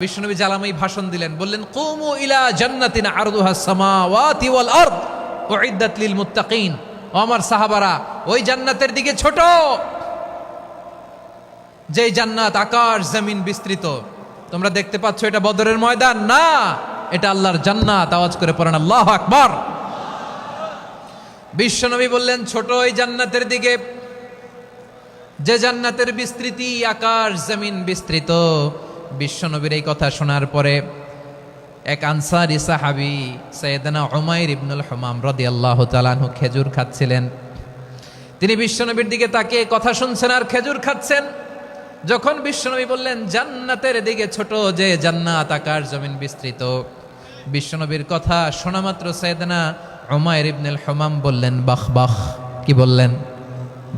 বিশ্বনবী জালামাই ভাষণ দিলেন, বললেন কুমু ইলা জান্নাতিন আরদুহা সামাওয়াতি ওয়াল আরদ উইদ্দাত লিল মুত্তাকিন। ও আমার সাহাবারা, ওই জান্নাতের দিকে ছোট, যে জান্নাত আকাশ জমিন বিস্তৃত। তোমরা দেখতে পাচ্ছ এটা বদরের ময়দান না, এটা আল্লাহর জান্নাত। আওয়াজ করে পড়েন আল্লাহু আকবার। বিশ্বনবী বললেন ছোট ওই জান্নাতের দিকে, যে জান্নাতের বিস্তৃতি আকাশ জমিন বিস্তৃত। বিশ্বনবীর এই কথা শোনার পরে এক আনসারী সাহাবী সাইয়েদনা উমাইর ইবনুল হুমাম রাদিয়াল্লাহু তাআলা আনহু খেজুর খাচ্ছিলেন। তিনি বিশ্বনবীর দিকে তাকিয়ে কথা শুনছেন আর খেজুর খাচ্ছেন। যখন বিশ্বনবী বললেন জান্নাতের দিকে ছোট, যে জান্নাত আকাশ জমিন বিস্তৃত, বিশ্বনবীর কথা শোনা মাত্র সাইয়েদনা উমাইর ইবনুল হুমাম বললেন বাহ বাহ। কি বললেন?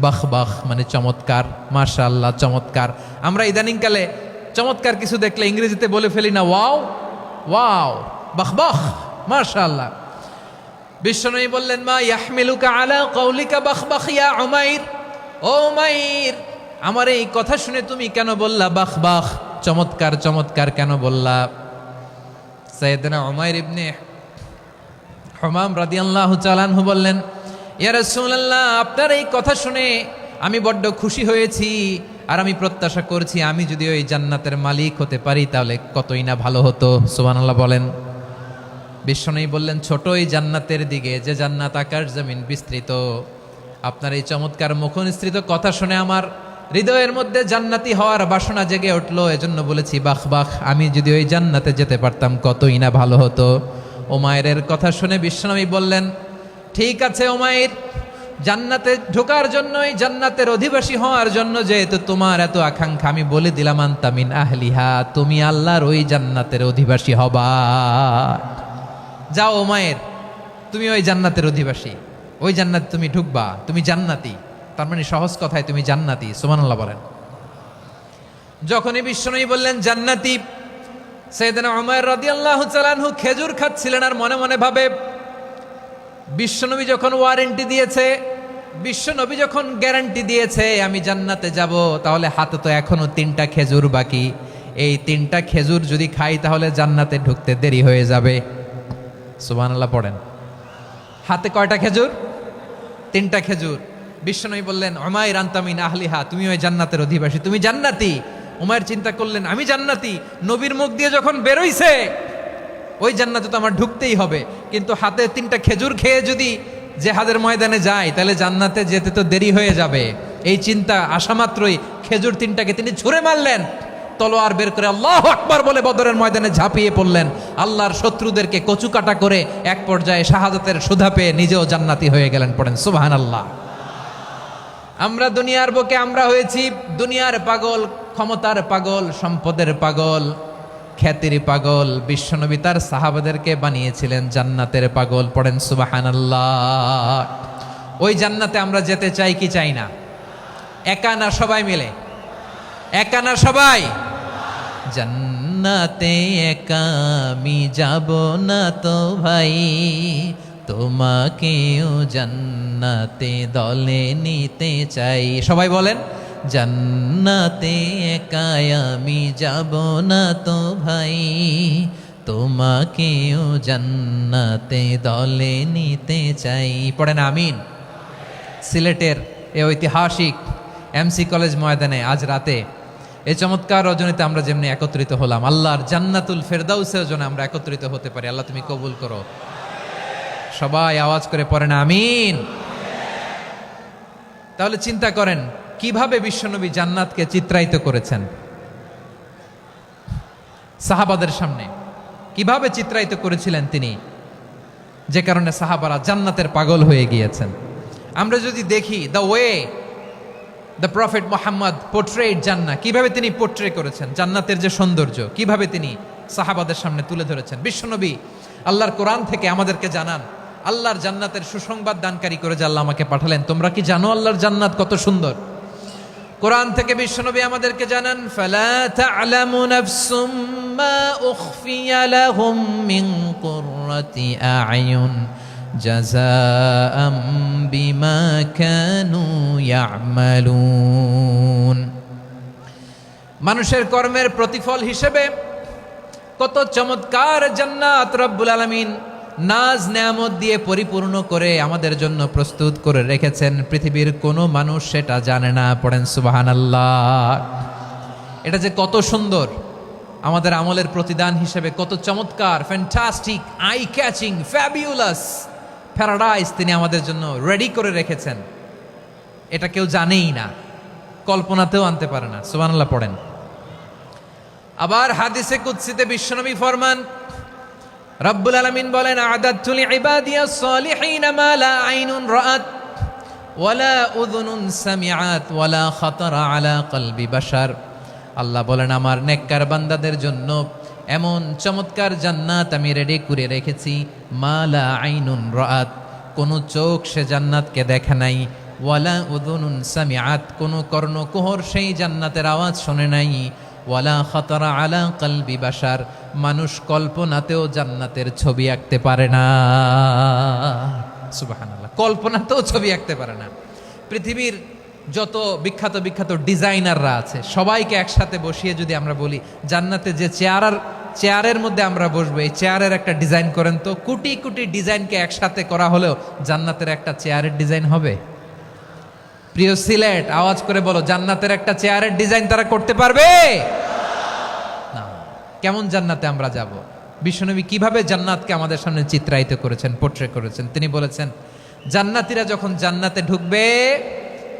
বাহ বাহ, মানে চমৎকার, মাশাআল্লাহ, চমৎকার। আমরা ইদানিংকালে চমৎকার কিছু দেখলে ইংরেজিতে বলে ফেলি না ওয়াও ওয়াও, বাহ বাহ, মাশাআল্লাহ। বিশ্বনবী বললেন মা ইয়াহমিলুকা আলা কওলিকা বাহ বাহ ইয়া উমাইর। ও উমাইর, আমার এই কথা শুনে তুমি কেন বললা বাহ বাহ, চমৎকার চমৎকার কেন বললা? সাইয়েদনা উমাইর ইবনে হুমাম রাদিয়াল্লাহু তাআলা আনহু বললেন ইয়া রাসূলুল্লাহ, আপনার এই কথা শুনে আমি বড্ড খুশি হয়েছি, আর আমি প্রত্যাশা করছি আমি যদি ওই জান্নাতের মালিক হতে পারি তাহলে কতই না ভালো হতো। সুবহানাল্লাহ বলেন। বিশ্বনবী বললেন ছোট এই জান্নাতের দিকে, যে জান্নাত আকাশ জমিন বিস্তৃত। আপনার এই চমৎকার মুখনিসৃত কথা শুনে আমার হৃদয়ের মধ্যে জান্নাতি হওয়ার বাসনা জেগে উঠলো, এজন্য বলেছি বাহ বাহ, আমি যদি ওই জান্নাতে যেতে পারতাম কতই না ভালো হতো। উমাইরের কথা শুনে বিশ্বনবী বললেন ঠিক আছে উমাইর, জান্নাতে ঢোকার জন্যই, জান্নাতের অধিবাসী হওয়ার জন্য যেহেতু তোমার এত আকাঙ্ক্ষা, আমি বলে দিলাম আনতা মিন আহলিহা, তুমি আল্লাহর ওই জান্নাতের অধিবাসী হবা। যাও উমাইর, তুমি ওই জান্নাতের অধিবাসী, ওই জান্নাতে তুমি ঢুকবা, তুমি জান্নাতি। তার মানে সহজ কথায় তুমি জান্নাতি। সুবহানাল্লাহ বলেন। যখনই বিশ্বনবী বললেন জান্নাতি, সাইয়েদনা উমাইর রাদিয়াল্লাহু তাআলা আনহু খেজুর খাচ্ছিলেন আর মনে মনে ভাবে বিশ্বনবী যখন ওয়ারেন্টি দিয়েছে, বিশ্বনবী যখন গ্যারান্টি দিয়েছে আমি জান্নাতে যাব, তাহলে হাতে তো এখনো 3টা খেজুর বাকি। এই 3টা খেজুর যদি খাই তাহলে জান্নাতে ঢুকতে দেরি হয়ে যাবে। সুবহানাল্লাহ পড়েন। হাতে কয়টা খেজুর? 3টা খেজুর। বিশ্বনবী বললেন উমাইর আনতা মিন আহলিহা, তুমি ওই জান্নাতের অধিবাসী, তুমি জান্নাতি। উমাইর চিন্তা করলেন আমি জান্নাতি, নবীর মুখ দিয়ে যখন বেরোইছে ওই জান্নাতে তো আমার ঢুকতেই হবে, কিন্তু হাতে 3টা খেজুর খেয়ে যদি জেহাদের ময়দানে যায় তাহলে জান্নাতে যেতে তো দেরি হয়ে যাবে। এই চিন্তা আসা মাত্রই খেজুর 3টাকে তিনি ছুঁড়ে মারলেন, তলোয়ার বের করে আল্লাহু আকবার বলে বদরের ময়দানে ঝাঁপিয়ে পড়লেন। আল্লাহর শত্রুদেরকে কচুকাটা করে এক পর্যায়ে শাহাদাতের সুধা পেয়ে নিজেও জান্নাতি হয়ে গেলেন। পড়েন সুবহানাল্লাহ। আমরা দুনিয়ার বুকে আমরা হয়েছি দুনিয়ার পাগল, ক্ষমতার পাগল, সম্পদের পাগল, খ্যাতির পাগল। বিশ্বনবী তার সাহাবাদেরকে বানিয়েছিলেন জান্নাতের পাগল। পড়েন সুবহানাল্লাহ। ওই জান্নাতে আমরা যেতে চাই কি চাই না? একা না সবাই মিলে? একা না সবাই? জান্নাতে একা আমি যাব না তো ভাই, তোমাকেও জান্নাতে দলে নিতে চাই। সবাই বলেন জান্নাতে একা আমি যাব না তো ভাই, তোমাকেও জান্নাতে দলে নিতে চাই। পড়েন আমিন। সিলেটের এই ঐতিহাসিক এমসি কলেজ ময়দানে আজ রাতে এই চমৎকার রজনীতে আমরা যেমনি একত্রিত হলাম, আল্লাহর জান্নাতুল ফেরদাউসের জন্য আমরা একত্রিত হতে পারি। আল্লাহ তুমি কবুল করো। সবাই আওয়াজ করে পড়েন আমিন। তাহলে চিন্তা করেন কিভাবে বিশ্বনবী জান্নাতকে চিত্রায়িত করেছেন সাহাবাদের সামনে, কিভাবে চিত্রায়িত করেছিলেন তিনি, যে কারণে সাহাবারা জান্নাতের পাগল হয়ে গিয়েছেন। আমরা যদি দেখি the way the prophet Muhammad portrait জান্নাত, কিভাবে তিনি পোর্ট্রে করেছেন জান্নাতের যে সৌন্দর্য, কিভাবে তিনি সাহাবাদের সামনে তুলে ধরেছেন। বিশ্বনবী আল্লাহর কোরআন থেকে আমাদেরকে জানান, আল্লাহর জান্নাতের সুসংবাদ দানকারী করে যে আল্লাহ আমাকে পাঠালেন। তোমরা কি জানো আল্লাহর জান্নাত কত সুন্দর? কোরআন থেকে বিশ্বনবী আমাদেরকে জানান ফালা তা'লামু নাফসুম মা উখফিয়া লাহুম মিন কুররাতি আ'য়ুন জাযাআম বিমা কানু ইয়া'মালুন। মানুষের কর্মের প্রতিফল হিসেবে কত চমৎকার জান্নাত রব্বুল আলামিন নাজ নেয়ামত দিয়ে পরিপূর্ণ করে আমাদের জন্য প্রস্তুত করে রেখেছেন। পৃথিবীর কোনো মানুষ সেটা জানে না। পড়েন সুবহানাল্লাহ। এটা যে কত সুন্দর, আমাদের আমলের প্রতিদান হিসেবে কত চমৎকার, fantastic, eye catching, fabulous paradise তিনি আমাদের জন্য রেডি করে রেখেছেন। এটা কেউ জানেই না, কল্পনাতেও আনতে পারে না। সুবহানাল্লাহ পড়েন। আবার হাদিসে কুদসিতে বিশ্বনবী ফরমান, রব্বুল আলামিন বলেন, আ'দাদতু লিইবাদিয়াস সালিহিন মা লা আইনুন রাআত ওয়ালা উযুনুন সামিআত ওয়ালা খাতারা আলা কলবি বাশার। আল্লাহ বলেন, আমার নেককার বান্দাদের জন্য এমন চমৎকার জান্নাত আমি রেডি করে রেখেছি, মা লা আইনুন রাআত, কোনো চোখ সে জান্নাতকে দেখে নাই, ওয়ালা উযুনুন সামিআত, কোনো কর্ণকুহর সেই জান্নাতের আওয়াজ শোনে নাই, ওয়ালা খাতারা আলা কলবি বাশার, মানুষ কল্পনাতেও জান্নাতের ছবি আঁকতে পারে না। সুবহানাল্লাহ, কল্পনাতেও ছবি আঁকতে পারে না। পৃথিবীর যত বিখ্যাত বিখ্যাত ডিজাইনাররা আছে সবাইকে একসাথে বসিয়ে যদি আমরা বলি জান্নাতে যে চেয়ারের মধ্যে আমরা বসবো, এই চেয়ারের একটা ডিজাইন করেন তো, কোটি কোটি ডিজাইনকে একসাথে করা হলেও জান্নাতের একটা চেয়ারের ডিজাইন হবে? প্রিয় সিলেট, আওয়াজ করে বলো, জান্নাতের একটা চেয়ারের ডিজাইন তারা করতে পারবে না। কেমন জান্নাতে আমরা যাব? বিশ্বনবী কিভাবে জান্নাতকে আমাদের সামনে চিত্রায়িত করেছেন, পোট্রে করেছেন। তিনি বলেছেন, জান্নাতীরা যখন জান্নাতে ঢুকবে,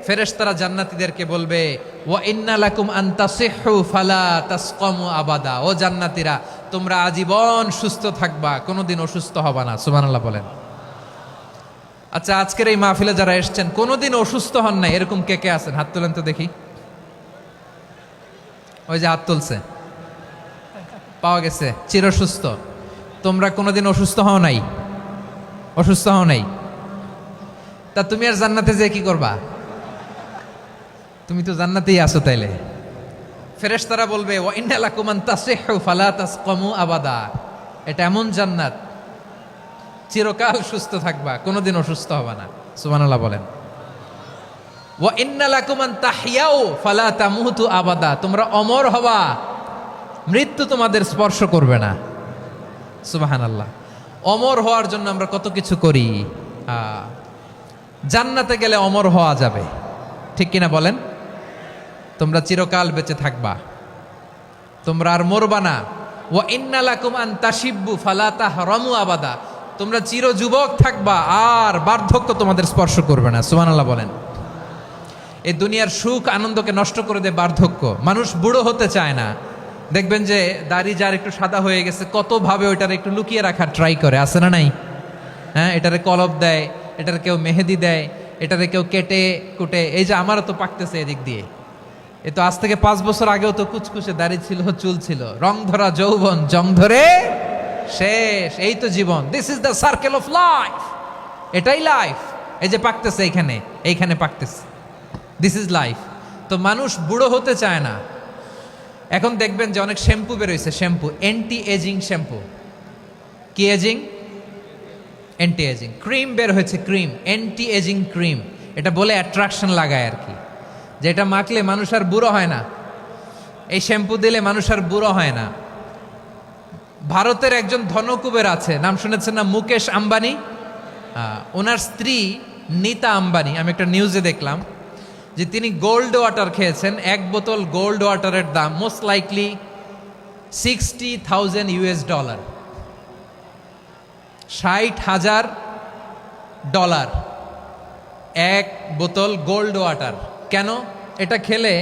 ফেরেশতারা জান্নাতীদেরকে বলবে, ওয়া ইন্না লাকুম আন তাসিহু ফালা তাসকামু আবাদা। ও জান্নাতীরা, তোমরা আজীবন সুস্থ থাকবা, কোনোদিন অসুস্থ হবা না। সুবহানাল্লাহ বলেন। আচ্ছা, আজকের এই মাহফিলে যারা এসেছেন কোনোদিন অসুস্থ হন নাই, এরকম কে কে আছেন? হাত তোলেন তো দেখি। ওই যে হাত তুলছে, পাওয়া গেছে, চিরসুস্থ। তোমরা কোনোদিন অসুস্থ হও নাই? অসুস্থ হও নাই? তা তুমি আর জান্নাতে যে কি করবা? তুমি তো জান্নাতেই আছো তাইলে। ফেরেশতারা বলবে, ওয়া ইন্না লাকুম আন তাসিহু ফালা তাসকামু আবাদা। এটা এমন জান্নাত, চিরকাল সুস্থ থাকবা, কোনোদিন অসুস্থ হবে না। সুবহানাল্লাহ বলেন। ওয়া ইন্না লাকুম আন তাহইয়াউ ফালা তামুতু আবাদা। তোমরা অমর হবা, মৃত্যু তোমাদের স্পর্শ করবে না। সুবহানাল্লাহ। অমর হওয়ার জন্য আমরা কত কিছু করি। জান্নাতে গেলে অমর হওয়া যাবে, ঠিক কিনা বলেন? তোমরা চিরকাল বেঁচে থাকবা, তোমরা আর মরবা না। ওয়া ইন্না লাকুম আন তাশিব্বু ফালা তাহরামু আবাদা। তোমরা চির যুবক থাকবা, আর বার্ধক্য তোমাদের স্পর্শ করবে না। সুবহানাল্লাহ বলেন। এই দুনিয়ার সুখ আনন্দকে নষ্ট করে দেয় বার্ধক্য। মানুষ বুড়ো হতে চায় না। দেখবেন যে দাড়ি যার একটু সাদা হয়ে গেছে, কতভাবে ওইটার একটু লুকিয়ে রাখার ট্রাই করে, আছে না নাই? হ্যাঁ, এটারে কলব দেয়, এটারে কেউ মেহেদি দেয়, এটারে কেউ কেটে কুটে। এই যে আমারও তো পাকতেছে এদিক দিয়ে, এ তো আজ থেকে 5 বছর আগেও তো কুচকুচে দাড়ি ছিল, চুল ছিল, রং ধরা যৌবন, জং ধরে শেষ। এই তো জীবন। This is the circle of life. এটাই লাইফ। এই যে পাকতেছে এইখানে, এইখানে পাকতেছে, দিস ইজ লাইফ। তো মানুষ বুড়ো হতে চায় না। এখন দেখবেন যে অনেক শ্যাম্পু বেরোইছে, শ্যাম্পু, অ্যান্টি এজিং শ্যাম্পু। কি এজিং? Anti ageing. ক্রিম বের হয়েছে, ক্রিম, অ্যান্টি এজিং ক্রিম। এটা বলে অ্যাট্রাকশন লাগায় আর কি, যে এটা মাখলে মানুষ আর বুড়ো হয় না, এই শ্যাম্পু দিলে মানুষ আর বুড়ো হয় না। ভারতের একজন ধনকুবের আছে, নাম শুনেছেন না? মুকেশ আম্বানি। ওনার স্ত্রী নীতা আম্বানি, আমি একটা নিউজে দেখলাম যে তিনি গোল্ড ওয়াটার খেয়েছেন। 1 বোতল গোল্ড ওয়াটারের দাম মোস্ট লাইকলি $60,000 $60,000 1 বোতল গোল্ড ওয়াটার। কেন? এটা খেলে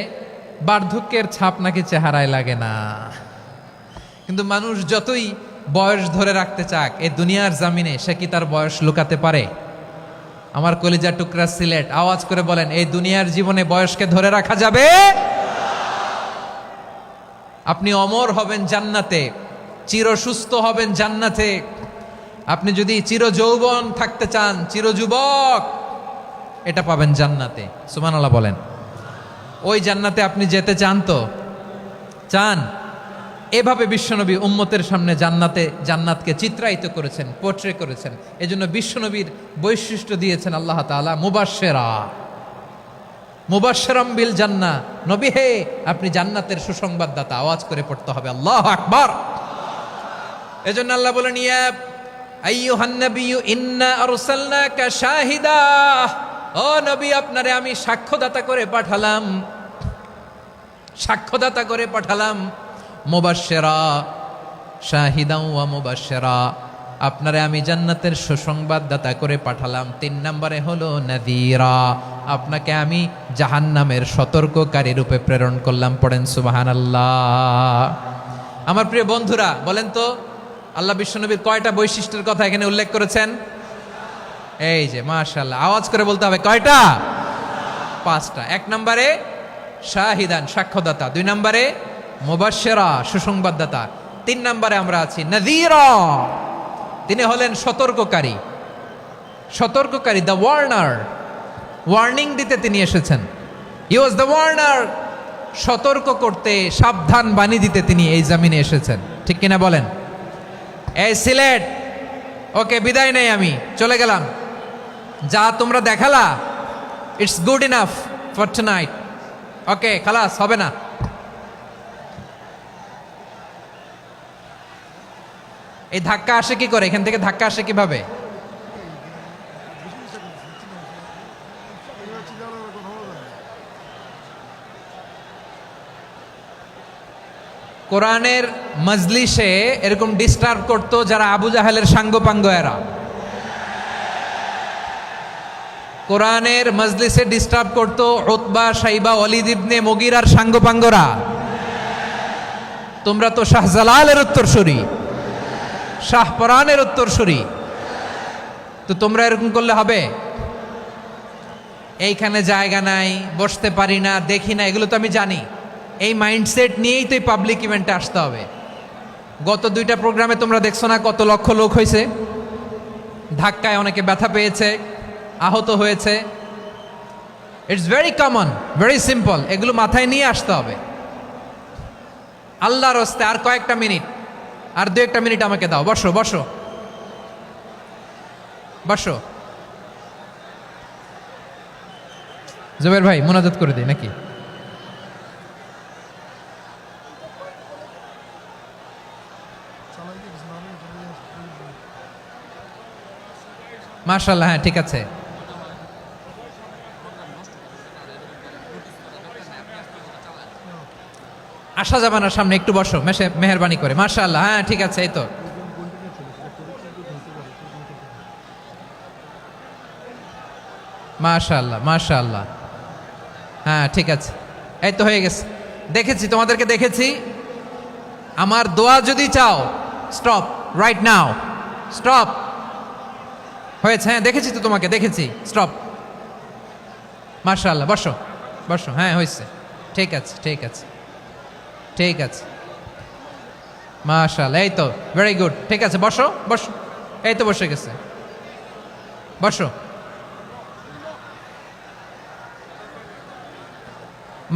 বার্ধক্যের ছাপ নাকি চেহারায় লাগে না। কিন্তু মানুষ যতই বয়স ধরে রাখতে চাক, এই দুনিয়ার জামিনে সে কি তার বয়স লুকাতে পারে? আমার কলিজা টুকরা সিলেট, আওয়াজ করে বলেন, এই দুনিয়ার জীবনে বয়সকে ধরে রাখা যাবে? আপনি অমর হবেন জান্নাতে, চির সুস্থ হবেন জান্নাতে। আপনি যদি চির যৌবন থাকতে চান, চির যুবক, এটা পাবেন জান্নাতে। সুবহানাল্লাহ বলেন। ওই জান্নাতে আপনি যেতে চান তো? চান? এভাবে বিশ্বনবী উম্মতের সামনে জান্নাতকে চিত্রায়িত করেছেন, পোট্রে করেছেন। এজন্য বিশ্বনবীর বৈশিষ্ট্য দিয়েছেন আল্লাহ তাআলা মুবাশশিরাম বিল জান্নাহ। নবী হে, আপনি জান্নাতের সুসংবাদদাতা। আওয়াজ করে পড়তে হবে আল্লাহু আকবার। এজন্য আল্লাহ বলেন, ইয়া আইয়ুহান নাবিয়্যু ইন্না আরসালনাকা শাহিদা, ও নবী আপনারে আমি সাক্ষ্যদাতা করে পাঠালাম, সাক্ষ্যদাতা করে পাঠালাম, মুবাশশিরা শাহিদাও ওয়া মুবাশশিরা, আপনারে আমি জান্নাতের সুসংবাদদাতা করে পাঠালাম। 3 নম্বরে হলো নাযীরা, আপনাকে আমি জাহান্নামের সতর্ককারী রূপে প্রেরণ করলাম। পড়েন সুবহানাল্লাহ। আমার প্রিয় বন্ধুরা, বলেন তো আল্লাহ বিশ্বনবীর কয়টা বৈশিষ্ট্যের কথা এখানে উল্লেখ করেছেন? এই যে মাশাআল্লাহ, আওয়াজ করে বলতে হবে, কয়টা? 5টা। 1 নম্বরে শাহিদান, সাক্ষ্যদাতা। 2 নম্বরে মুবাশশিরা, সুসংবাদদাতা। 3 নম্বরে আমরা আছি নাযীরা, তিনি হলেন সতর্ককারী। সতর্ককারী, দ্য ওয়ার্নার, ওয়ার্নিং দিতে তিনি এসেছেন। হি ওয়াজ দ্য ওয়ার্নার, সতর্ক করতে, সাবধান বাণী দিতে তিনি এই জমিনে এসেছেন। ঠিক কিনা বলেন? এই সিলেট, ওকে বিদায় নেই, আমি চলে গেলাম, যা তোমরা দেখালা it's good enough for tonight, okay খালাস, হবে না। এই ধাক্কা আসে কি করে? এখান থেকে ধাক্কা আসে কিভাবে? কোরআনের মজলিসে এরকম ডিস্টার্ব করতো যারা আবু জাহেলের সাঙ্গপাঙ্গ এরা। কোরআনের মজলিসে ডিস্টার্ব করতো উতবা, শাইবা, ওয়ালিদ ইবনে মুগীরার সাঙ্গপাঙ্গরা। তোমরা তো শাহজালালের উত্তরসূরি, শাহপরানের উত্তরসূরি, তো তোমরা এরকম করলে হবে? এইখানে জায়গা নাই, বসতে পারি না, দেখি না, এগুলো তো আমি জানি। এই মাইন্ডসেট নিয়েই তো এই পাবলিক ইভেন্টে আসতে হবে। গত 2টা প্রোগ্রামে তোমরা দেখছো না কত লক্ষ লোক হয়েছে? ধাক্কায় অনেকে ব্যথা পেয়েছে, আহত হয়েছে। It's very common, very simple. এগুলো মাথায় নিয়ে আসতে হবে। আল্লাহর রাস্তায় আর কয়েকটা মিনিট, আর 2-1টা মিনিট আমাকে দাও। বসো বসো বসো। জুবের ভাই মুনাজাত করে দিই নাকি? মাশাআল্লাহ, হ্যাঁ ঠিক আছে। আসা যাবে না সামনে, একটু বসো মেহেরবানি করে। মাশাআল্লাহ, হ্যাঁ ঠিক আছে। এই তো মাশাআল্লাহ, মাশাআল্লাহ, হ্যাঁ ঠিক আছে। এই তো হয়ে গেছে, দেখেছি তোমাদেরকে, দেখেছি। আমার দোয়া যদি চাও, স্টপ রাইট নাও, স্টপ। হয়েছে, হ্যাঁ দেখেছি তো তোমাকে, দেখেছি, স্টপ। মাশাআল্লাহ, বসো বসো, হ্যাঁ হয়েছে, ঠিক আছে ঠিক আছে ঠিক আছে। মাশাআল্লাহ, এই তো ভেরি গুড, ঠিক আছে, বসো বসো। এই তো বসে গেছে, বসো।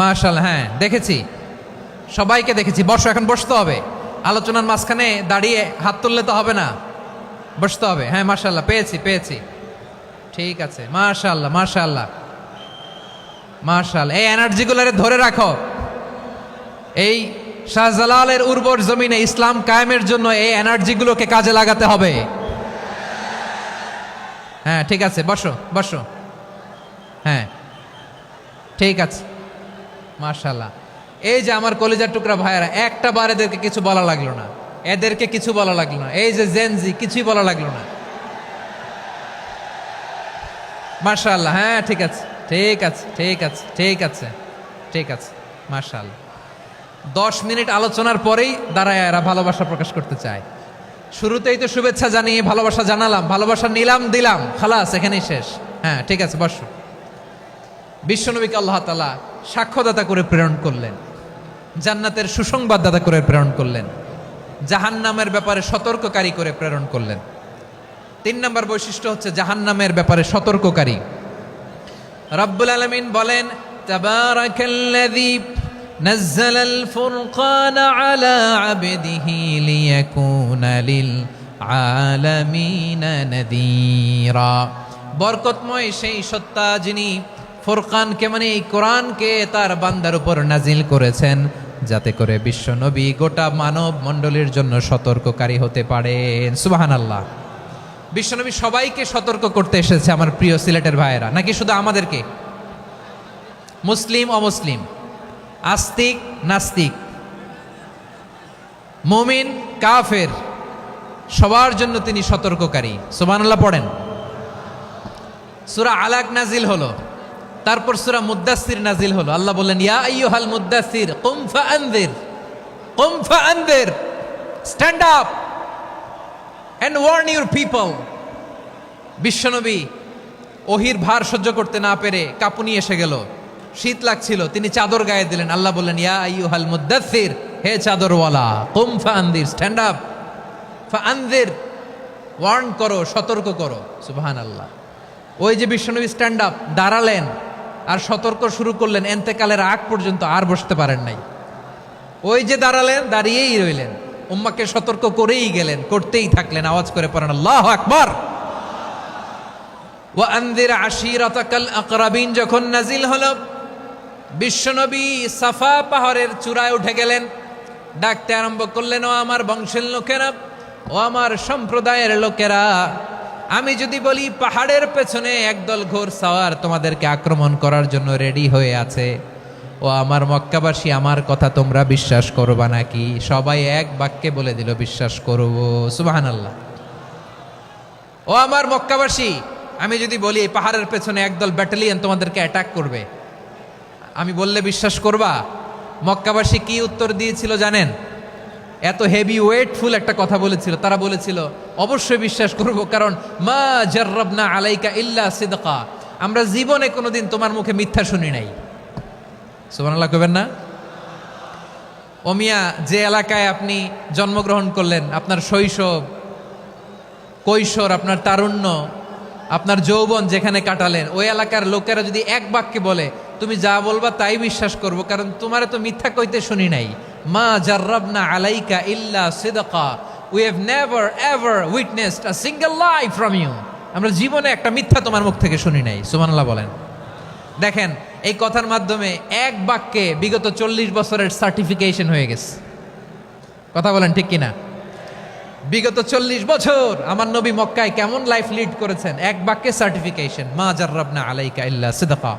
মাশাআল্লাহ, হ্যাঁ দেখেছি, সবাইকে দেখেছি। বসো, এখন বসতে হবে। আলোচনার মাঝখানে দাঁড়িয়ে হাত তুললে তো হবে না, বসতে হবে। হ্যাঁ মাশাআল্লাহ, পেয়েছি পেয়েছি, ঠিক আছে। মাশাআল্লাহ মাশাআল্লাহ মাশাআল্লাহ। এই এনার্জিগুলোরে ধরে রাখো। এই শাহজালালের উর্বর জমিনে ইসলাম কায়েমের জন্য এই এনার্জিগুলোকে কাজে লাগাতে হবে। হ্যাঁ ঠিক আছে, বসো বসো, হ্যাঁ ঠিক আছে। মাশাআল্লাহ। এই যে আমার কলিজার টুকরা ভাইয়েরা, একটা বার এদেরকে কিছু বলা লাগলো না, এদেরকে কিছু বলা লাগলো না। এই যে জেনজি, কিছুই বলা লাগলো না। মাশাআল্লাহ, হ্যাঁ ঠিক আছে ঠিক আছে ঠিক আছে ঠিক আছে ঠিক আছে। মাশাআল্লাহ। 10 মিনিট আলোচনার পরেই দাঁড়ায় এরা ভালোবাসা প্রকাশ করতে চায়। শুরুতেই তো শুভেচ্ছা জানিয়ে ভালোবাসা জানালাম, ভালোবাসা নিলাম, দিলাম, খালাস, এখানেই শেষ। হ্যাঁ ঠিক আছে, বসো। বিশ্বনবীকে আল্লাহ তাআলা সাক্ষ্যদাতা করে প্রেরণ করলেন, জান্নাতের সুসংবাদদাতা করে প্রেরণ করলেন, জাহান্নামের ব্যাপারে সতর্ককারী করে প্রেরণ করলেন। 3 নম্বর বৈশিষ্ট্য হচ্ছে জাহান্নামের ব্যাপারে সতর্ককারী। রব্বুল আলামিন বলেন, তাবারাকাল্লাযী নাযালাল ফুরকানা আলা আবদিহি লিয়াকুনা লিল আলামিনা নাযীরা। বরকতময় সেই সত্তা যিনি ফুরকানকে, মানে এই কোরআনকে তার বান্দার উপর নাজিল করেছেন, যাতে করে বিশ্ব নবী গোটা মানব মণ্ডলীর জন্য সতর্ককারী হতে পারেন। সুবহানাল্লাহ। বিশ্বনবী সবাইকে সতর্ক করতে এসেছে আমার প্রিয় সিলেটের ভাইয়েরা, নাকি শুধু আমাদেরকে? মুসলিম অমুসলিম, আস্তিক নাস্তিক, মুমিন কাফের, সবার জন্য তিনি সতর্ককারী। সুবহানাল্লাহ পড়েন। সূরা আলাক নাজিল হলো, তারপর সূরা মুদ্দাসসির নাজিল হলো। আল্লাহ বললেন, ইয়া আইয়ুহাল মুদ্দাসসির কুম ফাআনযির, stand up and warn your people. বিশ্বনবী ওহির ভার সহ্য করতে না পেরে কাঁপুনি এসে গেল, শীত লাগছিল, তিনি চাদর গায়ে দিলেন। আল্লাহ বললেন, ইয়া আইয়ুহাল মুদ্দাসসির, হে চাদরওয়ালা, কুম ফাআনযির, স্ট্যান্ড আপ, ফাআনযির, ওয়ার্ন করো, সতর্ক করো। সুবহানাল্লাহ। ওই যে বিশ্বনবী স্ট্যান্ড আপ, দাঁড়ালেন আর সতর্ক শুরু করলেন, এন্তেকালের আগ পর্যন্ত আর বসতে পারেন নাই। ওই যে দাঁড়ালেন, দাঁড়িয়েই রইলেন, উম্মাকে সতর্ক করেই গেলেন, করতেই থাকলেন। আওয়াজ করে পড়েন আল্লাহু আকবার। ওয়া আনযির আশীরাতাকাল আকরাবিন যখন নাজিল হলো, বিশ্বনবী সাফা পাহাড়ের চূড়ায় উঠে গেলেন, ডাকতে আরম্ভ করলেন, ও আমার বংশের লোকেরা, ও আমার সম্প্রদায়ের লোকেরা, আমি যদি বলি পাহাড়ের পেছনে একদল ঘোড়সাওয়ার তোমাদেরকে আক্রমণ করার জন্য রেডি হয়ে আছে, ও আমার মক্কাবাসী, আমার কথা তোমরা বিশ্বাস করবা নাকি? সবাই এক বাক্যে বলে দিল, বিশ্বাস করব। সুবহানাল্লাহ। ও আমার মক্কাবাসী, আমি যদি বলি এই পাহাড়ের পেছনে একদল ব্যাটালিয়ন তোমাদেরকে অ্যাটাক করবে, আমি বললে বিশ্বাস করবা? মক্কাবাসী কি উত্তর দিয়েছিল জানেন? এত হেভি ওয়েটফুল একটা কথা বলেছিল। তারা বলেছিল, অবশ্যই বিশ্বাস করব, কারণ মা জাররাবনা আলাইকা ইল্লা সিদকা, আমরা জীবনে কোনোদিন তোমার মুখে মিথ্যা শুনি নাই। সুবহানাল্লাহ কইবেন না? ও মিয়া, যে এলাকায় আপনি জন্মগ্রহণ করলেন, আপনার শৈশব, কৈশোর, আপনার তারুণ্য, আপনার যৌবন যেখানে কাটালেন, ওই এলাকার লোকেরা যদি এক বাক্যে বলে তুমি যা বলবা তাই বিশ্বাস করব, কারণ তোমারে তো মিথ্যা কইতে শুনি নাই। মা জাররাবনা আলাইকা ইল্লা সিদকা, we have never ever witnessed a single lie from you, আমরা জীবনে একটা মিথ্যা তোমার মুখ থেকে শুনি নাই। সুবহানাল্লাহ বলেন। দেখেন, এই কথার মাধ্যমে এক বাক্যে বিগত 40 বছরের সার্টিফিকেশন হয়ে গেছে। কথা বলেন ঠিক কিনা? বিগত 40 বছর আমার নবী মক্কায় কেমন লাইফ লিড করেছেন, এক বাক্যে সার্টিফিকেশন, মা জাররাবনা আলাইকা ইল্লা সিদকা।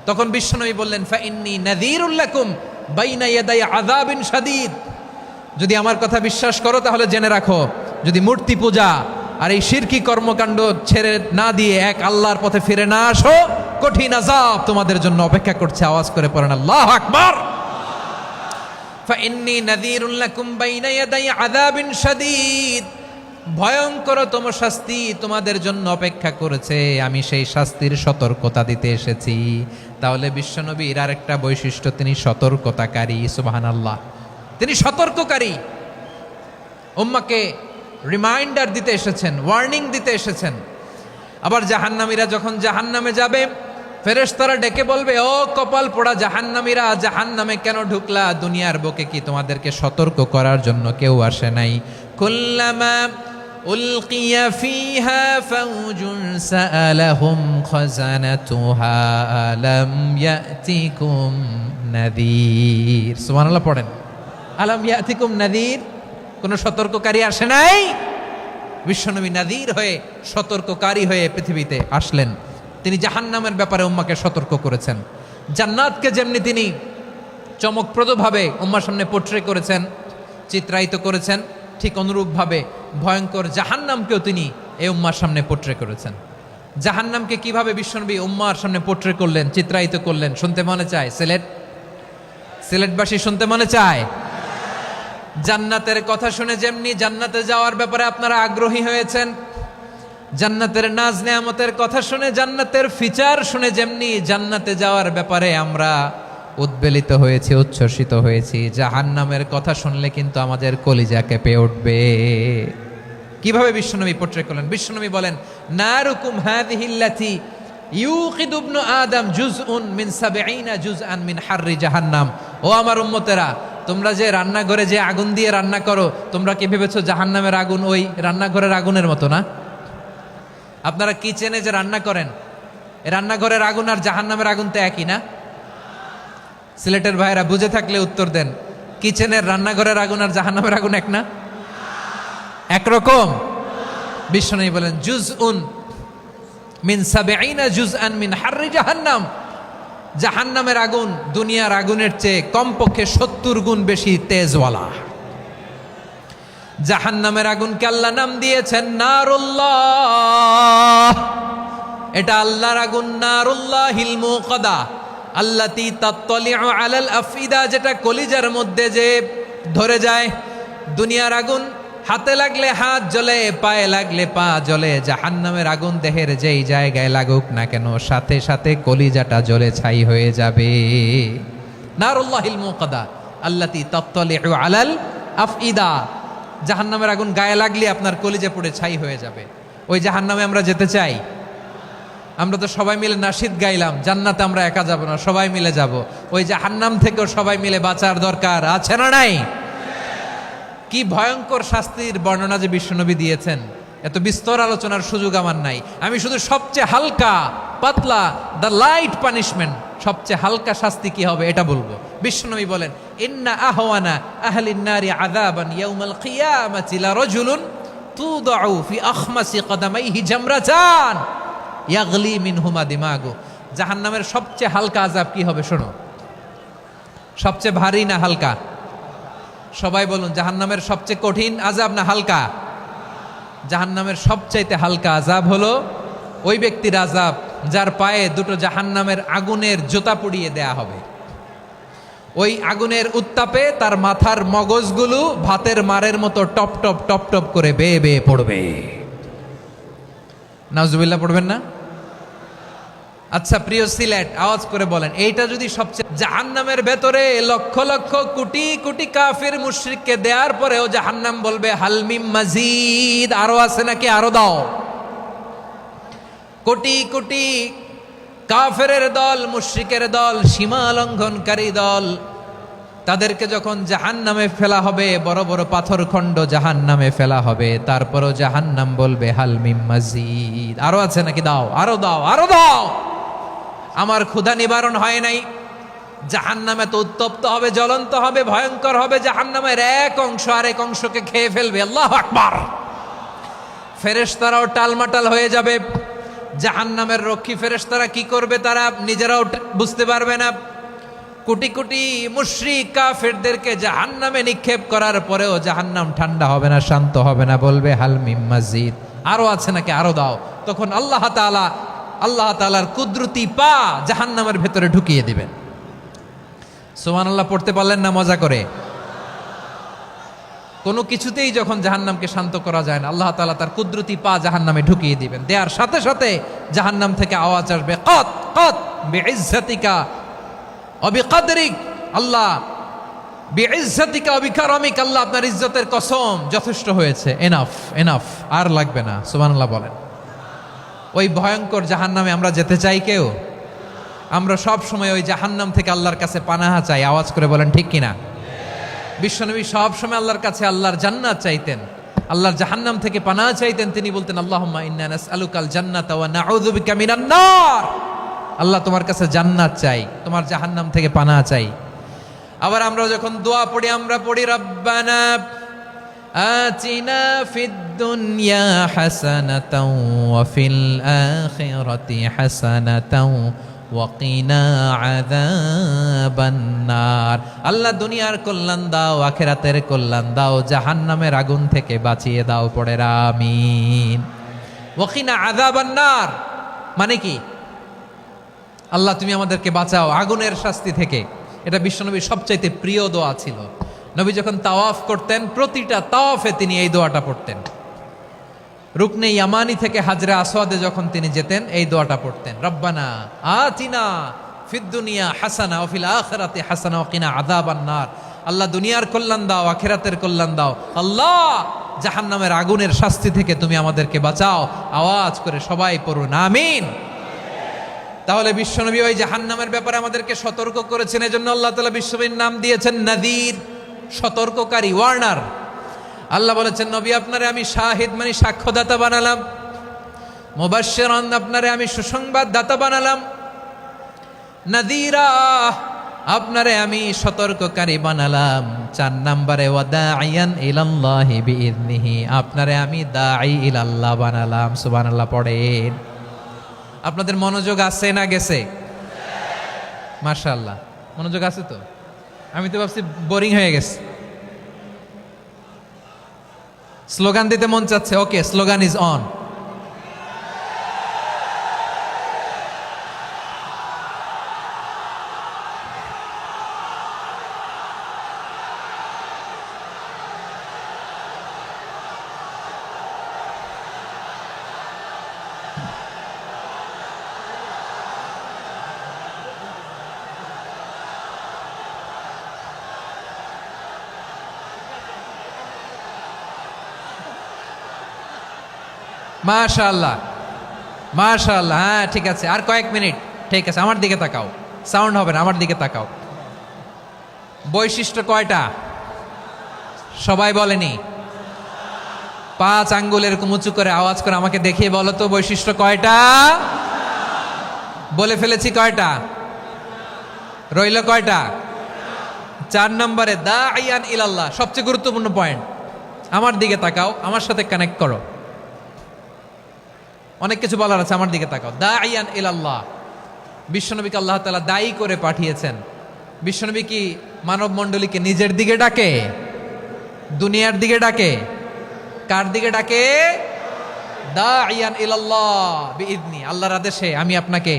তখন বিশ্বনবী বললেন, ফাইন্নী নাযীরুল লাকুম বাইনা ইয়াদাই আযাবিন শাদীদ, যদি আমার কথা বিশ্বাস করো তাহলে জেনে রাখো, যদি মূর্তি পূজা আর এই শিরকি কর্মকাণ্ড ছেড়ে না দিয়ে এক আল্লাহর পথে ফিরে না আসো, কঠিন আযাব তোমাদের জন্য অপেক্ষা করছে। আওয়াজ করে পড়েন আল্লাহু আকবার। ফাইন্নী নাযীরুল লাকুম বাইনা ইয়াদাই আযাবিন শাদীদ, ভয়ঙ্করতম শাস্তি তোমাদের জন্য অপেক্ষা করেছে, আমি সেই শাস্তির সতর্কতা দিতে এসেছি। তাহলে বিশ্বনবীর আরেকটা বৈশিষ্ট্য, তিনি সতর্কতাকারী। সুবহানাল্লাহ। তিনি সতর্ককারী, উম্মাকে রিমাইন্ডার দিতে এসেছেন, ওয়ার্নিং দিতে এসেছেন। আবার জাহান্নামীরা যখন জাহান্নামে যাবে, ফেরেশতারা ডেকে বলবে, ও কপাল পোড়া জাহান্নামীরা, জাহান্নামে কেন ঢুকলা? দুনিয়ার বুকে কি তোমাদেরকে সতর্ক করার জন্য কেউ আসে নাই? কুল্লামা উলকিয়া ফিহা ফাউজুন সাআলাহুম খাযানাতুহা আলাম ইয়াতিকুম নাযীর। সুবহানাল্লাহ পড়েন। আলাম ইয়াতিকুম নাযীর, কোন সতর্ককারী আসে নাই? বিশ্বনবী নাযীর হয়ে, সতর্ককারী হয়ে পৃথিবীতে আসলেন। তিনি জাহান্নামের ব্যাপারে উম্মাকে সতর্ক করেছেন। জান্নাতকে যেমনি তিনি চমকপ্রদভাবে উম্মার সামনে পোট্রে করেছেন, চিত্রায়িত করেছেন, ঠিক অনুরূপভাবে ভয়ঙ্কর জাহান্নামকেও তিনি এই উম্মার সামনে পোট্রে করেছেন। জাহান্নামকে কিভাবে বিশ্বনবী উম্মার সামনে পোট্রে করলেন, চিত্রায়িত করলেন, শুনতে মনে চায়? সিলেটবাসী শুনতে মনে চায়? জান্নাতের কথা শুনে যেমনি জান্নাতে যাওয়ার ব্যাপারে আপনারা আগ্রহী হয়েছেন, জান্নাতের নাজ নেয়ামতের কথা শুনে, জান্নাতের ফিচার শুনে যেমনি জান্নাতে যাওয়ার ব্যাপারে আমরা উদ্বেলিত হয়েছি, উচ্ছ্বসিত হয়েছি, জাহান্নামের কথা শুনলে কিন্তু আমাদের কলিজা কেঁপে উঠবে। কিভাবে বিশ্বনবী পোট্রে করলেন? বিশ্বনবী বলেন, নারুকুম হাযিহিল্লাতী ইউকিদু ইবনু আদম জুজউন মিন ৭০ জুজআন মিন হাররি জাহান্নাম। ও আমার উম্মতেরা, তোমরা যে রান্নাঘরে যে আগুন দিয়ে রান্না করো, তোমরা কি ভেবেছো জাহান্নামের আগুন ওই রান্নাঘরের আগুনের মতো না? আপনারা কিচেনে যে রান্না করেন, রান্নাঘরের আগুন আর জাহান্নামের আগুন তো একই না? সিলেটের ভাইরা বুঝে থাকলে উত্তর দেন। কিচেনের রান্নাঘরের আগুন আর জাহান্নামের আগুন এক না? একরকম? বিশ্বনবী বলেন জুজউন মিন সাবঈনা জুজআন মিন হাররি জাহান্নাম। জাহান্নামের আগুন দুনিয়ার আগুনের চেয়ে কমপক্ষে 70 গুণ বেশি তেজওয়ালা। জাহান্নামের আগুনকে আল্লাহ নাম দিয়েছেন নারুল্লাহ। এটা আল্লাহর আগুন, নারুল্লাহিল মুকাদা আল্লাতী তাত্তালিউ আলাল আফইদা, যেটা কলিজার মধ্যে যে ধরে যায়। দুনিয়ার আগুন হাতে লাগলে হাত জ্বলে, পায়ে লাগলে পা জ্বলে। জাহান্নামের আগুন দেহের যেই জায়গায় লাগুক না কেন সাথে সাথে কলিজাটা জ্বলে ছাই হয়ে যাবে। নারুল্লাহিল মুকাদা আল্লাতী তাত্তালিউ আলাল আফইদা। জাহান্নামের আগুন গায়ে লাগলে আপনার কলিজা পুড়ে ছাই হয়ে যাবে। ওই জাহান্নামে আমরা যেতে চাই? আমরা তো সবাই মিলে নাশিদ গাইলাম, জান্নাতে আমরা একা যাব না, সবাই মিলে যাব। ওই জাহান্নাম থেকেও সবাই মিলে বাঁচার দরকার আছে না নাই? কি ভয়ঙ্কর শাস্তির বর্ণনা যে বিশ্বনবী দিয়েছেন, এত বিস্তর আলোচনার সুযোগ আমার নাই। আমি শুধু সবচেয়ে হালকা পাতলা, দ্য লাইট পানিশমেন্ট, সবচেয়ে হালকা শাস্তি কি হবে এটা বলবো। বিশ্বনবী বলেন ইন্না আহওয়ানা আহলিন নারি আযাবান ইয়াউমাল কিয়ামাতি লারাজুলুন তুদাউ ফি আখমাসি কদামাইহি জামরাতান ইয়াগলি মিনহুমা দিমাগু। জাহান্নামের সবচেয়ে হালকা আযাব কি হবে শোনো। সবচেয়ে ভারী না হালকা? সবাই বলুন, জাহান্নামের সবচেয়ে কঠিন আযাব না হালকা? জাহান্নামের সবচাইতে হালকা আযাব হলো ওই ব্যক্তির আযাব যার পায়ে দুটো জাহান্নামের আগুনের জুতা পুড়িয়ে দেয়া হবে। ওই আগুনের উত্তাপে তার মাথার মগজগুলো ভাতের মারের মতো টপ টপ টপ টপ করে বেয়ে বেয়ে পড়বে। নাউজুবিল্লাহ পড়বেন না? আচ্ছা প্রিয় সিলেট, আওয়াজ করে বলেন, এইটা যদি সবচেয়ে, জাহান্নামের ভেতরে লক্ষ লক্ষ কোটি কোটি কাফির মুশরিককে দেওয়ার পরেও জাহান্নাম বলবে হালমিম মাজিদ, আরো আছে নাকি, আরো দাও। কোটি কোটি কাফেরের দল, মুশরিকের দল, সীমা লঙ্ঘনকারী দল, তাদেরকে যখন জাহান্নামে ফেলা হবে, বড় বড় পাথরখণ্ড জাহান্নামে ফেলা হবে, তারপরও জাহান্নাম বলবে হালমিম মাজিদ, আরো আছে নাকি, দাও, আরো দাও, আরো দাও। আমার ক্ষুধা নিবারণ হয় নাই। জাহান্নামে তো উত্তপ্ত হবে, জ্বলন্ত হবে, ভয়ঙ্কর হবে। জাহান্নামের এক অংশ আরেক অংশকে খেয়ে ফেলবে। আল্লাহু আকবার। ফেরেশতারাও টালমাটাল হয়ে যাবে। জাহান্নামের রক্ষী ফেরেশতারা কি করবে তারা নিজেরাও বুঝতে পারবে না। কোটি কোটি মুশরিক কাফেরদেরকে জাহান্নামে নিক্ষেপ করার পরেও জাহান্নাম ঠান্ডা হবে না, শান্ত হবে না, বলবে হালমিম মাজিদ, আরো আছে নাকি, আরো দাও। তখন আল্লাহ তাআলার কুদরতি পা জাহান্নামের ভেতরে ঢুকিয়ে দিবেন। সুবহানাল্লাহ পড়তে পারলেন না মজা করে? কোনো কিছুতেই যখন জাহান্নামকে শান্ত করা যায় না, আল্লাহ তাআলা তার কুদরতি পা জাহান্নামে ঢুকিয়ে দিবেন। দেওয়ার সাথে সাথে জাহান্নাম থেকে আওয়াজ আসবে, কত কত বিইজ্জাতিকা ওয়া বিকদরিক, আল্লাহ বিইজ্জাতিকা ওয়া বিকারামিক, আল্লাহ আপনার ইজ্জতের কসম, যথেষ্ট হয়েছে, এনাফ এনাফ, আর লাগবে না। সুবহানাল্লাহ বলেন। ওই ভয়ঙ্কর জাহান্নামে আমরা যেতে চাই কেউ? আমরা সব সময় ওই জাহান্নাম থেকে আল্লাহর কাছে পানাহা চাই। আওয়াজ করে বলেন ঠিক কিনা? বিশ্বনবী সব সময় আল্লাহর কাছে আল্লাহর জান্নাত চাইতেন, আল্লাহর জাহান্নাম থেকে পানাহা চাইতেন। তিনি বলতেন আল্লাহুম্মা ইন্না নাসআলুকাল জান্নাতা ওয়া নাউযু বিকা মিনান নার। আল্লাহ তোমার কাছে জান্নাত চাই, তোমার জাহান্নাম থেকে পানাহা চাই। আবার আমরা যখন দোয়া পড়ি, আমরা পড়ি রব্বানা আতিনা ফিদ দুনিয়া হাসানাতাও ওয়া ফিল আখিরাতি হাসানাতাও ওয়া কিনা আযাবান নার। আল্লাহ দুনিয়ার কল্যাণ দাও, আখিরাতের কল্যাণ দাও, জাহান্নামের আগুন থেকে বাঁচিয়ে দাও, পড়ে আমিন। ওয়া কিনা আযাবান নার মানে কি? আল্লাহ তুমি আমাদেরকে বাঁচাও আগুনের শাস্তি থেকে। এটা বিশ্বনবীর সবচাইতে প্রিয় দোয়া ছিল। নবী যখন তাওয়াফ করতেন, প্রতিটা তাওয়াফে তিনি এই দোয়াটা পড়তেন। রুকনে ইয়ামানি থেকে হাজরে আসওয়াদে যখন তিনি যেতেন, এই দোয়াটা পড়তেন, রব্বানা আতিনা ফিদ দুনিয়া হাসানা ওয়া ফিল আখিরাতি হাসানা ওয়া কিনা আযাবান নার। আল্লাহ দুনিয়ার কল্যাণ দাও, আখিরাতের কল্যাণ দাও। আল্লাহ জাহান্নামের আগুনের শাস্তি থেকে তুমি আমাদেরকে বাঁচাও। আওয়াজ করে সবাই পড়ুন আমিন। তাহলে বিশ্বনবী ওই জাহান্নামের ব্যাপারে আমাদেরকে সতর্ক করেছেন। এজন্য আল্লাহ তাআলা বিশ্বনবীর নাম দিয়েছেন নাযীর, সতর্ককারী, ওয়ার্নার। আল্লাহ বলেছেন নবী আপনারে আমি শাহিদ মানে সাক্ষ্যদাতা বানালাম, মুবাশশিরান আপনারে আমি সুসংবাদ দাতা বানালাম, নাযীরা আপনারে আমি সতর্ককারী বানালাম। 4 নম্বরে ওয়াদাইয়ান ইলাল্লাহি বিইذনিহি, আপনারে আমি দাঈ ইলাল্লাহ বানালাম। সুবহানাল্লাহ পড়েন। আপনাদের মনোযোগ আছে না গেছে? মাশাআল্লাহ, মনোযোগ আছে তো? আমি তো ভাবছি বোরিং হয়ে গেছে। স্লোগান দিতে মন চাচ্ছে। ওকে, স্লোগান ইজ অন। মাশাআল্লাহ, মাশাআল্লাহ। হ্যাঁ, ঠিক আছে, আর কয়েক মিনিট। ঠিক আছে, আমার দিকে তাকাও, সাউন্ড হবে না, আমার দিকে তাকাও। বৈশিষ্ট্য কয়টা সবাই বলেনি? 5 আঙ্গুল এরকম উঁচু করে আওয়াজ করে আমাকে দেখিয়ে বলো তো, বৈশিষ্ট্য কয়টা? বলে ফেলেছি কয়টা? রইল কয়টা? 4 নম্বরে দাঈয়ান ইলাল্লাহ, সবচেয়ে গুরুত্বপূর্ণ পয়েন্ট। আমার দিকে তাকাও, আমার সাথে কানেক্ট করো। অনেক কিছু বলার আছে, আমার দিকে তাকাও। দাঈয়ান ইলাল্লাহ, বিশ্বনবীকে আল্লাহ তাআলা দায়ী করে পাঠিয়েছেন। বিশ্বনবী কি মানব মণ্ডলীকে নিজের দিকে ডাকে? দুনিয়ার দিকে ডাকে? কার দিকে ডাকে? দাঈয়ান ইলাল্লাহ বিইذনি, আল্লাহর আদেশে আমি আপনাকে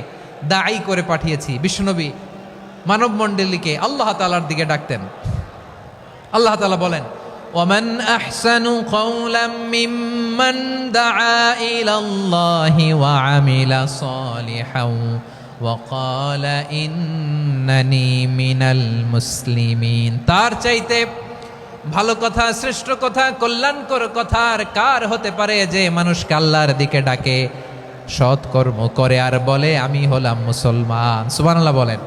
দায়ী করে পাঠিয়েছি। বিশ্বনবী মানব মণ্ডলীকে আল্লাহ তাআলার দিকে ডাকতেন। আল্লাহ তাআলা বলেন, ومن أحسن قولا ممن دعا إلى الله وعمل صالحا وقال إنني من المسلمين। তার চাইতে ভালো কথা, শ্রেষ্ঠ কথা, কল্যাণকর কথা আর কার হতে পারে যে মানুষকে আল্লাহর দিকে ডাকে, সৎকর্ম করে আর বলে আমি হলাম মুসলমান। সুবহানাল্লাহ বলেন।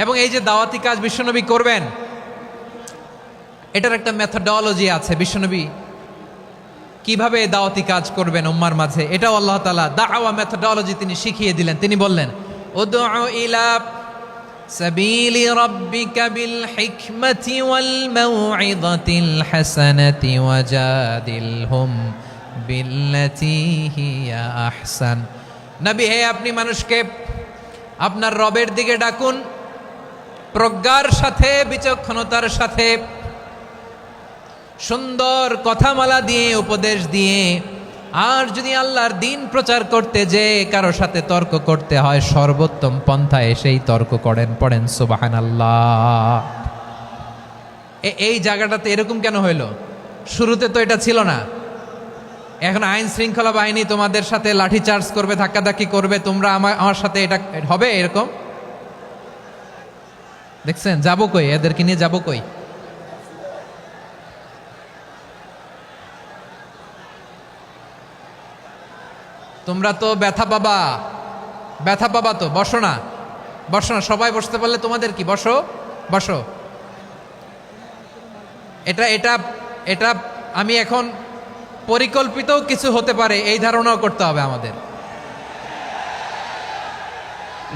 এবং এই যে দাওয়াতি কাজ বিশ্বনবী করবেন, এটার একটা মেথডোলজি আছে। বিশ্বনবী কিভাবে দাওয়াতি কাজ করবেন উম্মার মাঝে, এটাও আল্লাহ তাআলা দাওয়া মেথডোলজি তিনি শিখিয়ে দিলেন। তিনি বললেন, উদউ ইলা সাবিলি রাব্বিকা বিল হিকমাতি ওয়াল মাউইযাতিল হাসানাতি ওয়াজাদিলহুম বিল্লাতী হিয়া আহসান। নবী হে, আপনি মানুষকে আপনার রবের দিকে ডাকুন প্রজ্ঞার সাথে, বিচক্ষণতার সাথে, সুন্দর কথামালা দিয়ে, উপদেশ দিয়ে। আর যদি আল্লাহর দিন প্রচার করতে যে কারো সাথে তর্ক করতে হয়, সর্বোত্তম পন্থায় সেই তর্ক করেন। পড়েন সুবহানাল্লাহ। এই জায়গাটাতে এরকম কেন হইল? শুরুতে তো এটা ছিল না। এখন আইন শৃঙ্খলা বাহিনী তোমাদের সাথে লাঠি চার্জ করবে, ধাক্কাধাক্কি করবে, তোমরা আমার সাথে এটা হবে এরকম? দেখছেন? যাবো কই? এদেরকে নিয়ে যাবো কই? তোমরা তো ব্যথা পাবা, ব্যথা পাবা তো। বসো না, বসো না, সবাই বসতে পারলে তোমাদের কি? বসো, বসো। এটা এটা এটা আমি এখন পরিকল্পিতও কিছু হতে পারে এই ধারণাও করতে হবে আমাদের।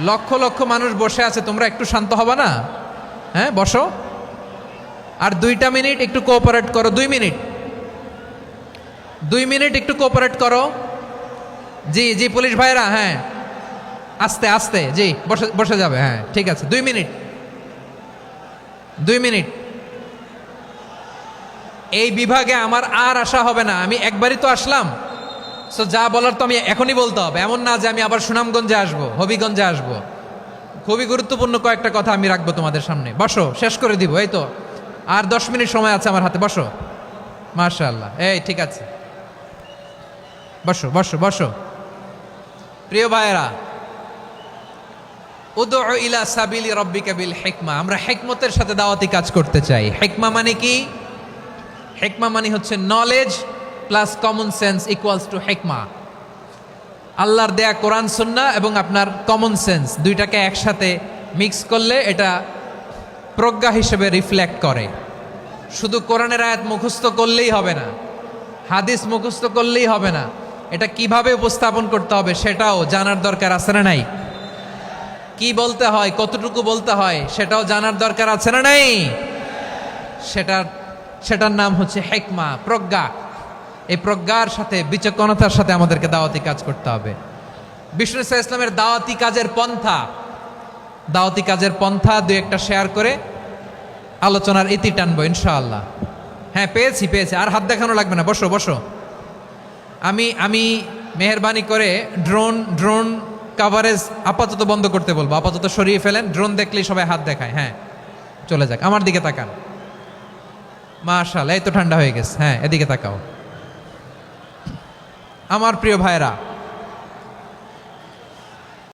লক্ষ লক্ষ মানুষ বসে আছে, তোমরা একটু শান্ত হবা না? হ্যাঁ, বসো। আর 2টা মিনিট একটু কোঅপারেট করো। 2 মিনিট, 2 মিনিট একটু কোঅপারেট করো। জি জি, পুলিশ ভাইরা, হ্যাঁ, আস্তে আস্তে, জি, বসে বসে যাবে। হ্যাঁ, ঠিক আছে, 2 মিনিট, 2 মিনিট। এই বিভাগে আমার আর আসা হবে না, আমি একবারই তো আসলাম। সো যা বলার তো আমি এখনই বলতে হবে। এমন না যে আমি আবার সুনামগঞ্জে আসবো, হবিগঞ্জে আসবো। খুবই গুরুত্বপূর্ণ কয়েকটা কথা আমি রাখবো তোমাদের সামনে। বসো, শেষ করে দিব। এই তো আর 10 মিনিট সময় আছে আমার হাতে। বসো। মাশাআল্লাহ, এই ঠিক আছে, বসো বসো বসো। প্রিয় ভাইয়েরা, উদউ ইলা সাবিলি রাব্বিকা বিল হিকমা, আমরা হিকমতের সাথে দাওয়াতি কাজ করতে চাই। হিকমা মানে কি? হিকমা মানে হচ্ছে knowledge plus common sense equals to হিকমা। আল্লাহর দেয়া কোরআন সুন্নাহ এবং আপনার কমন সেন্স, দুইটাকে একসাথে মিক্স করলে এটা প্রজ্ঞা হিসেবে রিফ্লেক্ট করে। শুধু কোরআনের আয়াত মুখস্থ করলেই হবে না, হাদিস মুখস্থ করলেই হবে না, এটা কিভাবে উপস্থাপন করতে হবে সেটাও জানার দরকার আছে না নাই? কি বলতে হয়, কতটুকু বলতে হয় সেটাও জানার দরকার আছে না নাই? সেটার নাম হচ্ছে হিকমা, প্রজ্ঞা। এই প্রজ্ঞার সাথে, বিচক্ষণতার সাথে আমাদেরকে দাওয়াতি কাজ করতে হবে। বিষ্ণু ইসলামের দাওয়াতি কাজের পন্থা দুই একটা শেয়ার করে আলোচনার ইতি টানবো ইনশাআল্লাহ। হ্যাঁ, পেয়েছি। আর হাত দেখানো লাগবে না, বসো বসো। আমি মেহেরবানি করে ড্রোন কাভারেজ আপাতত বন্ধ করতে বলবো, আপাতত সরিয়ে ফেলেন। ড্রোন দেখলেই সবাই হাত দেখায়। হ্যাঁ, চলে যাক, আমার দিকে তাকান। মাশাআল্লাহ, এই তো ঠান্ডা হয়ে গেছে। হ্যাঁ, এদিকে তাকাও। আমার প্রিয় ভাইরা,